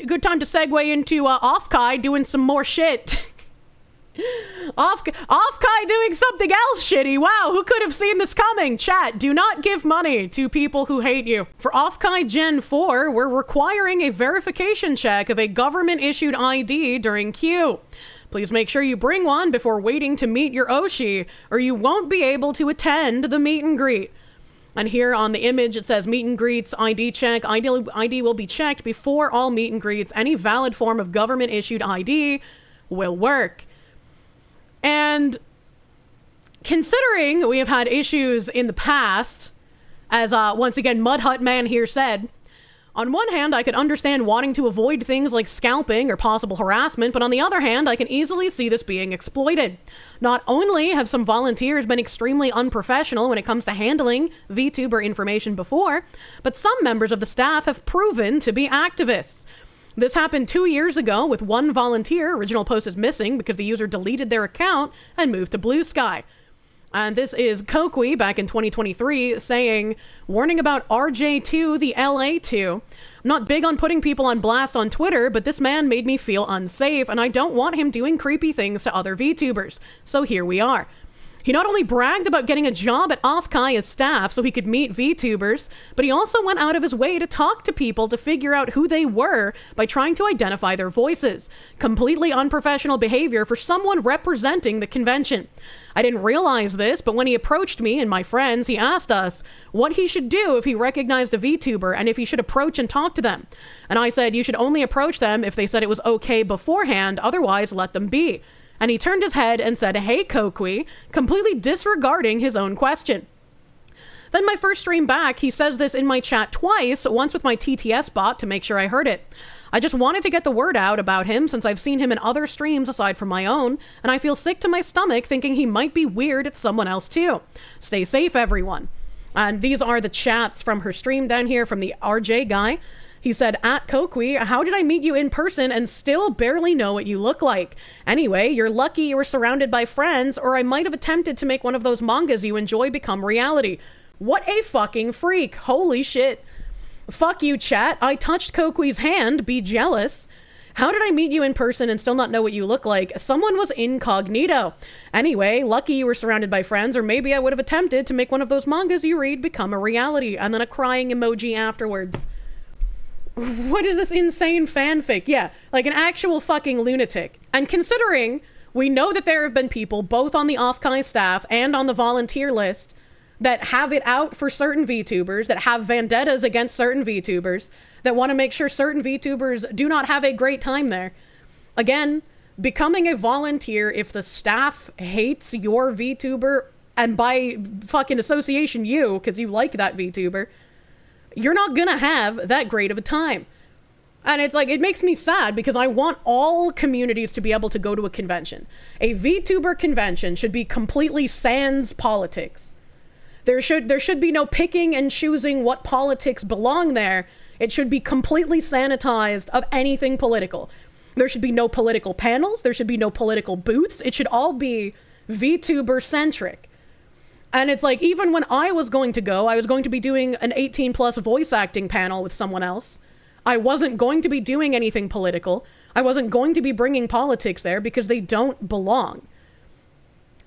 good time to segue into Offkai doing some more shit. Offkai doing something else shitty. Wow, who could have seen this coming? Chat, do not give money to people who hate you. For Offkai Gen 4, we're requiring a verification check of a government-issued ID during queue. Please make sure you bring one before waiting to meet your Oshi, or you won't be able to attend the meet and greet. And here on the image, it says meet and greets, ID check. ID will be checked before all meet and greets. Any valid form of government-issued ID will work. And considering we have had issues in the past, as once again Mud Hut Man here said, on one hand, I could understand wanting to avoid things like scalping or possible harassment, but on the other hand, I can easily see this being exploited. Not only have some volunteers been extremely unprofessional when it comes to handling VTuber information before, but some members of the staff have proven to be activists. This happened 2 years ago with one volunteer. Original post is missing because the user deleted their account and moved to Blue Sky. And this is Kokui back in 2023 saying, warning about RJ2, the LA2. I'm not big on putting people on blast on Twitter, but this man made me feel unsafe, and I don't want him doing creepy things to other VTubers. So here we are. He not only bragged about getting a job at Offkai as staff so he could meet VTubers, but he also went out of his way to talk to people to figure out who they were by trying to identify their voices. Completely unprofessional behavior for someone representing the convention. I didn't realize this, but when he approached me and my friends, he asked us what he should do if he recognized a VTuber and if he should approach and talk to them. And I said, you should only approach them if they said it was okay beforehand, otherwise let them be. And he turned his head and said, hey, Kokui, completely disregarding his own question. Then my first stream back, he says this in my chat twice, once with my TTS bot to make sure I heard it. I just wanted to get the word out about him since I've seen him in other streams aside from my own, and I feel sick to my stomach thinking he might be weird at someone else too. Stay safe, everyone. And these are the chats from her stream down here from the RJ guy. He said, at Kokui, how did I meet you in person and still barely know what you look like? Anyway, you're lucky you were surrounded by friends, or I might have attempted to make one of those mangas you enjoy become reality. What a fucking freak. Holy shit. Fuck you, chat. I touched Kokui's hand. Be jealous. How did I meet you in person and still not know what you look like? Someone was incognito. Anyway, lucky you were surrounded by friends, or maybe I would have attempted to make one of those mangas you read become a reality, and then a crying emoji afterwards. What is this insane fanfic? Yeah, like an actual fucking lunatic. And considering we know that there have been people both on the Offkai staff and on the volunteer list that have it out for certain VTubers, that have vendettas against certain VTubers, that want to make sure certain VTubers do not have a great time there. Again, becoming a volunteer if the staff hates your VTuber, and by fucking association you, because you like that VTuber, you're not gonna have that great of a time. And it's like, it makes me sad because I want all communities to be able to go to a convention. A VTuber convention should be completely sans politics. There should be no picking and choosing what politics belong there. It should be completely sanitized of anything political. There should be no political panels. There should be no political booths. It should all be VTuber centric. And it's like, even when I was going to go, I was going to be doing an 18 plus voice acting panel with someone else. I wasn't going to be doing anything political. I wasn't going to be bringing politics there because they don't belong.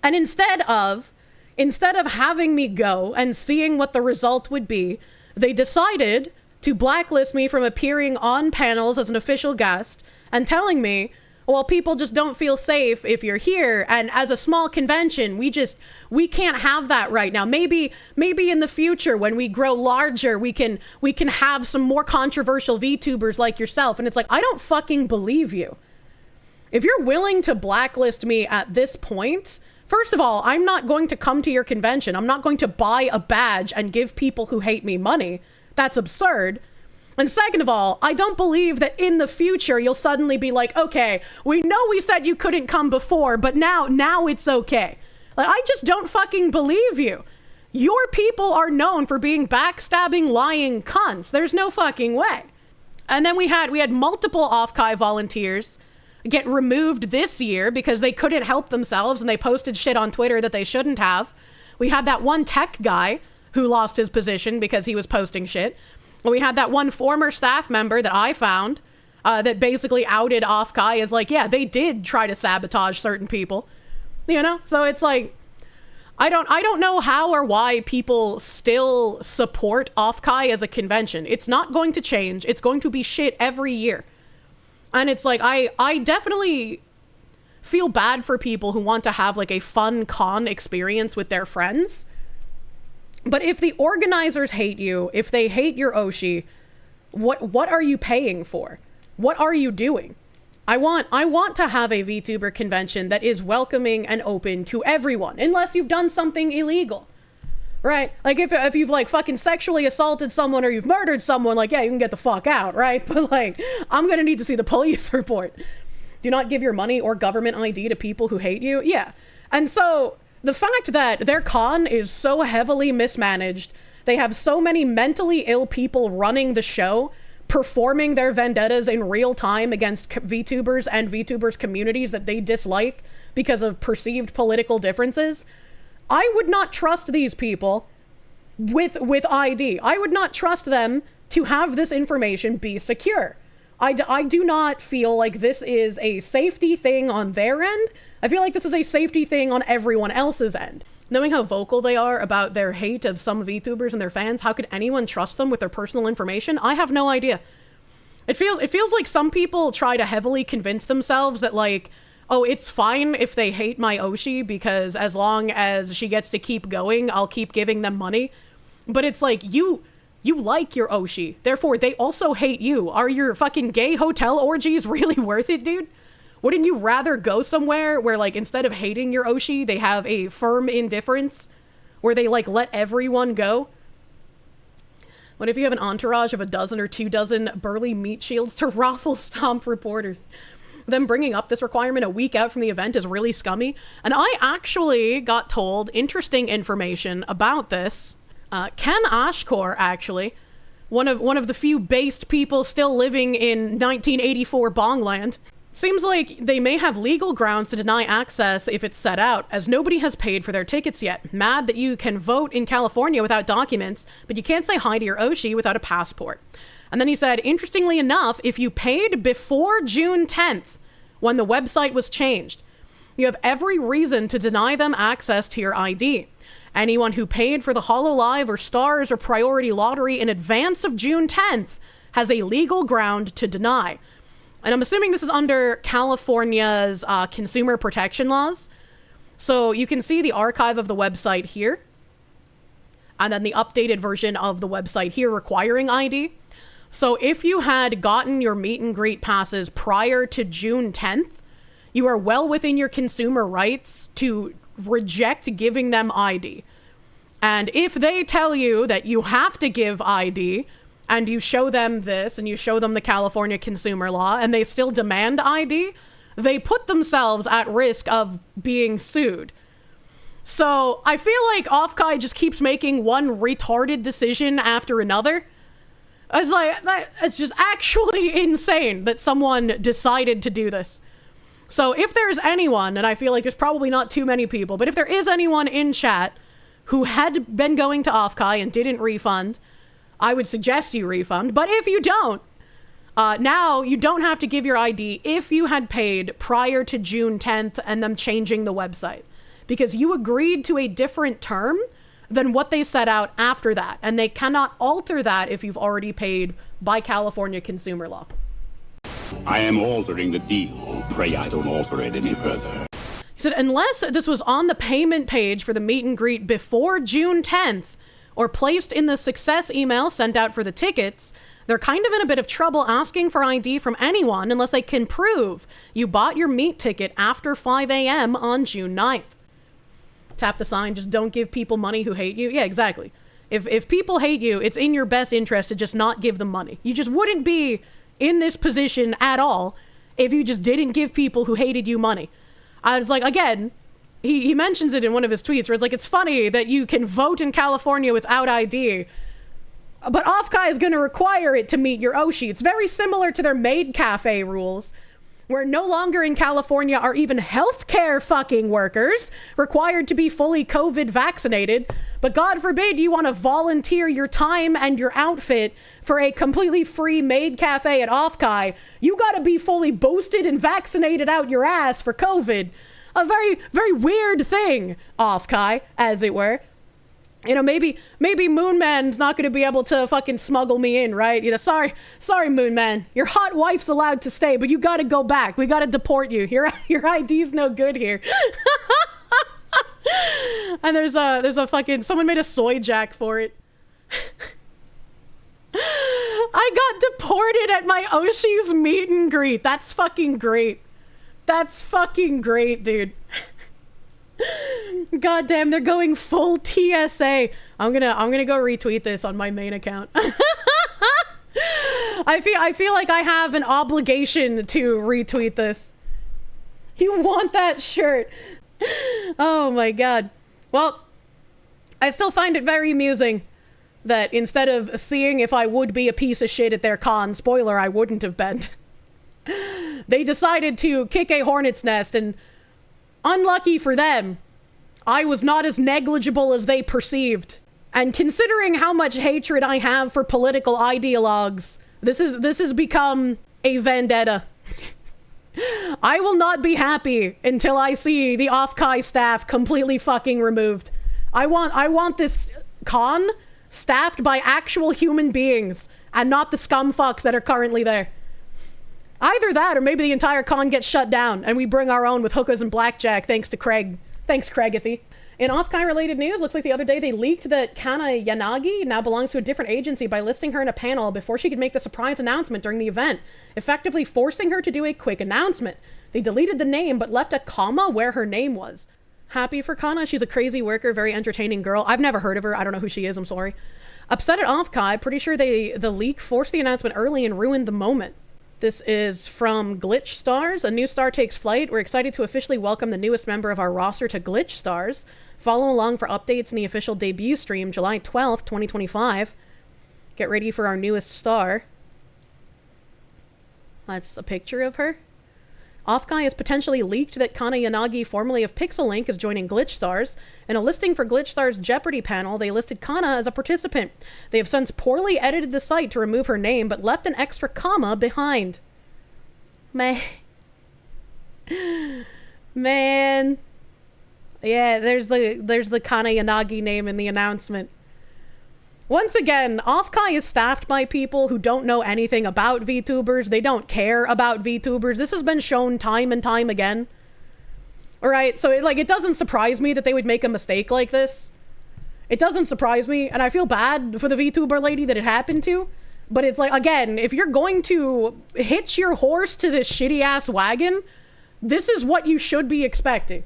And instead of having me go and seeing what the result would be, they decided to blacklist me from appearing on panels as an official guest and telling me, well, people just don't feel safe if you're here. And as a small convention, we can't have that right now. Maybe in the future when we grow larger, we can have some more controversial VTubers like yourself. And it's like, I don't fucking believe you. If you're willing to blacklist me at this point, first of all, I'm not going to come to your convention. I'm not going to buy a badge and give people who hate me money. That's absurd. And second of all, I don't believe that in the future you'll suddenly be like, okay, we know we said you couldn't come before, but now it's okay. Like, I just don't fucking believe you. Your people are known for being backstabbing, lying cunts. There's no fucking way. And then we had multiple Offkai volunteers get removed this year because they couldn't help themselves and they posted shit on Twitter that they shouldn't have. We had that one tech guy who lost his position because he was posting shit. We had that one former staff member that I found that basically outed Offkai as like, yeah, they did try to sabotage certain people, you know? So it's like, I don't know how or why people still support Offkai as a convention. It's not going to change. It's going to be shit every year. And it's like, I definitely feel bad for people who want to have like a fun con experience with their friends. But if the organizers hate you, if they hate your Oshi, what are you paying for? What are you doing? I want to have a VTuber convention that is welcoming and open to everyone, unless you've done something illegal, right? Like if you've like fucking sexually assaulted someone or you've murdered someone, like, yeah, you can get the fuck out, right? But like, I'm gonna need to see the police report. Do not give your money or government ID to people who hate you. Yeah. And so the fact that their con is so heavily mismanaged, they have so many mentally ill people running the show, performing their vendettas in real time against VTubers and VTubers communities that they dislike because of perceived political differences. I would not trust these people with ID. I would not trust them to have this information be secure. I do not feel like this is a safety thing on their end. I feel like this is a safety thing on everyone else's end. Knowing how vocal they are about their hate of some VTubers and their fans, how could anyone trust them with their personal information? I have no idea. It feels like some people try to heavily convince themselves that like, oh, it's fine if they hate my Oshi because as long as she gets to keep going, I'll keep giving them money. But it's like, you like your Oshi, therefore they also hate you. Are your fucking gay hotel orgies really worth it, dude? Wouldn't you rather go somewhere where, like, instead of hating your Oshi, they have a firm indifference? Where they, like, let everyone go? What if you have an entourage of a dozen or 24 burly meat shields to raffle stomp reporters? Them bringing up this requirement a week out from the event is really scummy. And I actually got told interesting information about this. Ken Ashkor, actually, one of the few based people still living in 1984 Bongland, seems like they may have legal grounds to deny access if it's set out, as nobody has paid for their tickets yet. Mad that you can vote in California without documents, but you can't say hi to your Oshi without a passport. And then he said, interestingly enough, if you paid before June 10th, when the website was changed, you have every reason to deny them access to your ID. Anyone who paid for the HoloLive or Stars or Priority Lottery in advance of June 10th has a legal ground to deny. And I'm assuming this is under California's consumer protection laws. So you can see the archive of the website here. And then the updated version of the website here requiring ID. So if you had gotten your meet and greet passes prior to June 10th, you are well within your consumer rights to reject giving them ID. And if they tell you that you have to give ID, and you show them this, and you show them the California consumer law, and they still demand ID, they put themselves at risk of being sued. So I feel like Offkai just keeps making one retarded decision after another. It's like, it's just actually insane that someone decided to do this. So if there's anyone, and I feel like there's probably not too many people, but if there is anyone in chat who had been going to Offkai and didn't refund, I would suggest you refund. But if you don't, now you don't have to give your ID if you had paid prior to June 10th and them changing the website. Because you agreed to a different term than what they set out after that. And they cannot alter that if you've already paid by California consumer law. I am altering the deal. Pray I don't alter it any further. He said, unless this was on the payment page for the meet and greet before June 10th, or placed in the success email sent out for the tickets, they're kind of in a bit of trouble asking for ID from anyone unless they can prove you bought your meet ticket after 5 a.m. on June 9th. Tap the sign, just don't give people money who hate you. Yeah, exactly. If people hate you, it's in your best interest to just not give them money. You just wouldn't be in this position at all if you just didn't give people who hated you money. I was like, again, he mentions it in one of his tweets where it's like, it's funny that you can vote in California without ID, but Offkai is going to require it to meet your Oshi. It's very similar to their Maid Cafe rules, where no longer in California are even healthcare fucking workers required to be fully COVID vaccinated, But God forbid you want to volunteer your time and your outfit for a completely free Maid cafe at Offkai. You got to be fully boosted and vaccinated out your ass for COVID. A very, very weird thing, Offkai, as it were. You know, maybe Moonman's not going to be able to fucking smuggle me in, right? You know, sorry, Moonman. Your hot wife's allowed to stay, but you got to go back. We got to deport you. Your ID's no good here. And there's a fucking, someone made a soy jack for it. I got deported at my Oshi's meet and greet. That's fucking great. That's fucking great, dude. God damn, they're going full TSA. I'm gonna go retweet this on my main account. I feel like I have an obligation to retweet this. You want that shirt? Oh my god. Well, I still find it very amusing that instead of seeing if I would be a piece of shit at their con, spoiler, I wouldn't have been, they decided to kick a hornet's nest, and unlucky for them, I was not as negligible as they perceived. And considering how much hatred I have for political ideologues, this has become a vendetta. I will not be happy until I see the Offkai staff completely fucking removed. I want this con staffed by actual human beings and not the scumfucks that are currently there. Either that, or maybe the entire con gets shut down and we bring our own with hookahs and blackjack, thanks to Craig. Thanks, Craigathy. In Offkai related news, looks like the other day they leaked that Kana Yanagi now belongs to a different agency by listing her in a panel before she could make the surprise announcement during the event, effectively forcing her to do a quick announcement. They deleted the name but left a comma where her name was. Happy for Kana. She's a crazy worker, very entertaining girl. I've never heard of her. I don't know who she is. I'm sorry. Upset at Offkai, pretty sure the leak forced the announcement early and ruined the moment. This is from Glitch Stars. A new star takes flight. We're excited to officially welcome the newest member of our roster to Glitch Stars. Follow along for updates in the official debut stream, July 12th, 2025. Get ready for our newest star. That's a picture of her. Offkai has potentially leaked that Kana Yanagi, formerly of Pixel Link, is joining Glitch Stars. In a listing for Glitch Stars' Jeopardy panel, they listed Kana as a participant. They have since poorly edited the site to remove her name, but left an extra comma behind. Man. Yeah, there's the Kana Yanagi name in the announcement. Once again, Offkai is staffed by people who don't know anything about VTubers. They don't care about VTubers. This has been shown time and time again. Alright, so it doesn't surprise me that they would make a mistake like this. It doesn't surprise me, and I feel bad for the VTuber lady that it happened to. But it's like, again, if you're going to hitch your horse to this shitty-ass wagon, this is what you should be expecting.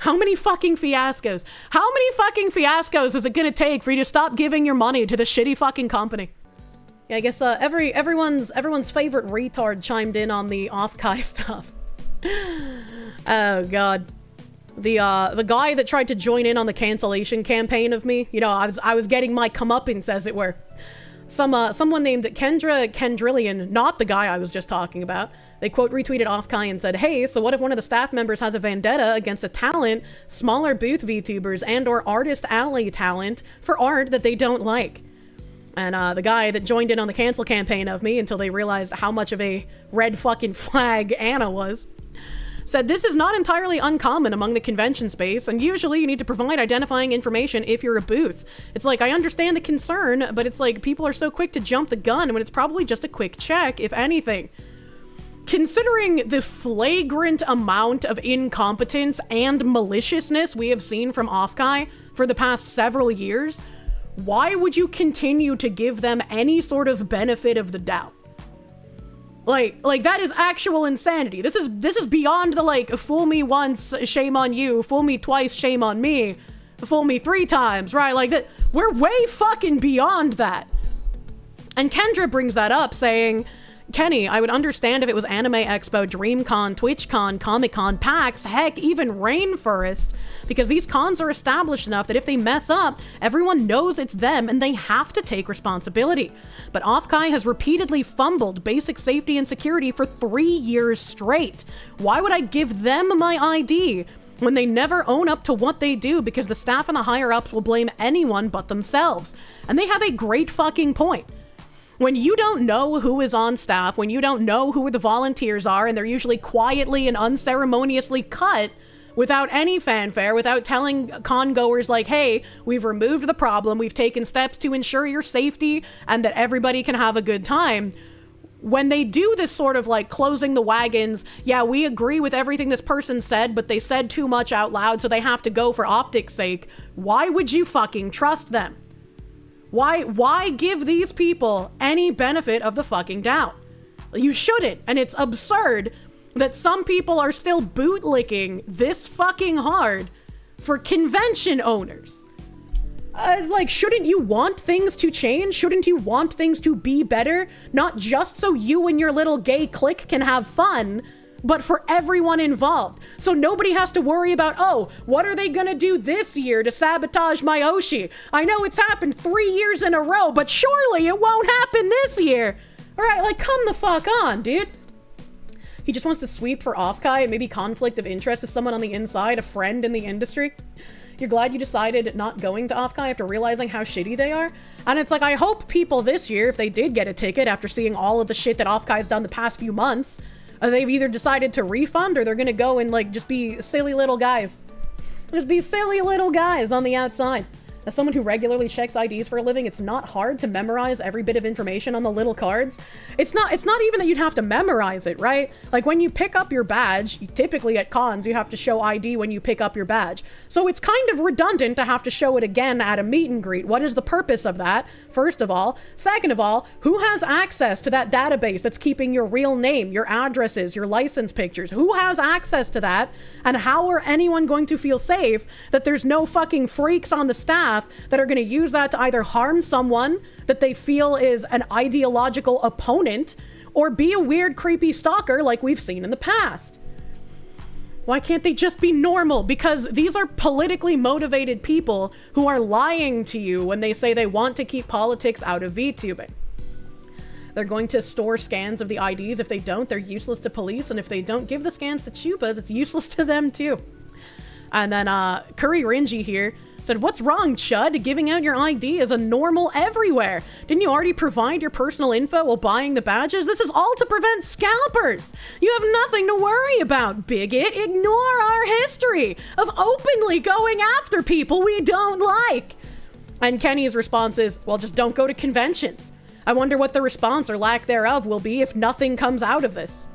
How many fucking fiascos? How many fucking fiascos is it gonna take for you to stop giving your money to this shitty fucking company? Yeah, I guess everyone's favorite retard chimed in on the Offkai stuff. Oh god. The guy that tried to join in on the cancellation campaign of me, you know, I was getting my comeuppance, as it were. Someone named Kendrillion, not the guy I was just talking about. They quote retweeted Offkai and said, "Hey, so what if one of the staff members has a vendetta against a talent, smaller booth VTubers and or artist alley talent for art that they don't like?" And the guy that joined in on the cancel campaign of me until they realized how much of a red fucking flag Anna was, said, "This is not entirely uncommon among the convention space, and usually you need to provide identifying information if you're a booth. It's like, I understand the concern, but it's like people are so quick to jump the gun when it's probably just a quick check, if anything." Considering the flagrant amount of incompetence and maliciousness we have seen from Offkai for the past several years, why would you continue to give them any sort of benefit of the doubt? Like that is actual insanity. This is beyond the like, fool me once, shame on you, fool me twice, shame on me, fool me 3 times, right? Like that, we're way fucking beyond that. And Kendra brings that up saying, "Kenny, I would understand if it was Anime Expo, DreamCon, TwitchCon, Comic-Con, PAX, heck, even Rainforest, because these cons are established enough that if they mess up, everyone knows it's them and they have to take responsibility. But Offkai has repeatedly fumbled basic safety and security for 3 years straight. Why would I give them my ID when they never own up to what they do because the staff and the higher-ups will blame anyone but themselves. And they have a great fucking point. When you don't know who is on staff, when you don't know who the volunteers are, and they're usually quietly and unceremoniously cut without any fanfare, without telling con-goers like, hey, we've removed the problem, we've taken steps to ensure your safety and that everybody can have a good time. When they do this sort of like closing the wagons, yeah, we agree with everything this person said, but they said too much out loud, so they have to go for optics' sake. Why would you fucking trust them? Why give these people any benefit of the fucking doubt? You shouldn't, and it's absurd that some people are still bootlicking this fucking hard for convention owners. It's like, shouldn't you want things to change? Shouldn't you want things to be better? Not just so you and your little gay clique can have fun, but for everyone involved. So nobody has to worry about, oh, what are they gonna do this year to sabotage my Oshi? I know it's happened 3 years in a row, but surely it won't happen this year. All right, like, come the fuck on, dude. He just wants to sweep for Offkai, maybe conflict of interest to someone on the inside, a friend in the industry. You're glad you decided not going to Offkai after realizing how shitty they are? And it's like, I hope people this year, if they did get a ticket after seeing all of the shit that Offkai's done the past few months, they've either decided to refund or they're gonna go and like just be silly little guys. Just be silly little guys on the outside. As someone who regularly checks IDs for a living, it's not hard to memorize every bit of information on the little cards. It's not even that you'd have to memorize it, right? Like when you pick up your badge, typically at cons, you have to show ID when you pick up your badge. So it's kind of redundant to have to show it again at a meet and greet. What is the purpose of that? First of all. Second of all, who has access to that database that's keeping your real name, your addresses, your license pictures? Who has access to that? And how are anyone going to feel safe that there's no fucking freaks on the staff that are going to use that to either harm someone that they feel is an ideological opponent or be a weird, creepy stalker like we've seen in the past? Why can't they just be normal? Because these are politically motivated people who are lying to you when they say they want to keep politics out of VTubing. They're going to store scans of the IDs. If they don't, they're useless to police. And if they don't give the scans to Chupas, it's useless to them too. And then Curry Ringy here said, what's wrong, Chud? Giving out your ID is a normal everywhere. Didn't you already provide your personal info while buying the badges? This is all to prevent scalpers. You have nothing to worry about, bigot. Ignore our history of openly going after people we don't like. And Kenny's response is, well, just don't go to conventions. I wonder what the response or lack thereof will be if nothing comes out of this.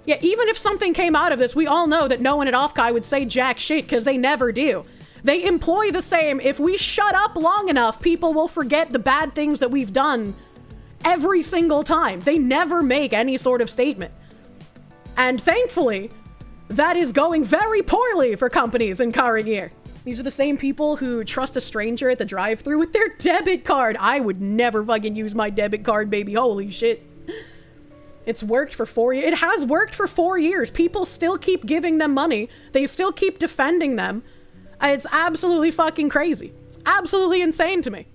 Yeah, even if something came out of this, we all know that no one at Offkai would say jack shit because they never do. They employ the same, if we shut up long enough, people will forget the bad things that we've done every single time. They never make any sort of statement. And thankfully, that is going very poorly for companies in current year. These are the same people who trust a stranger at the drive-thru with their debit card. I would never fucking use my debit card, baby. Holy shit. It's worked for 4 years. It has worked for 4 years. People still keep giving them money. They still keep defending them. It's absolutely fucking crazy. It's absolutely insane to me.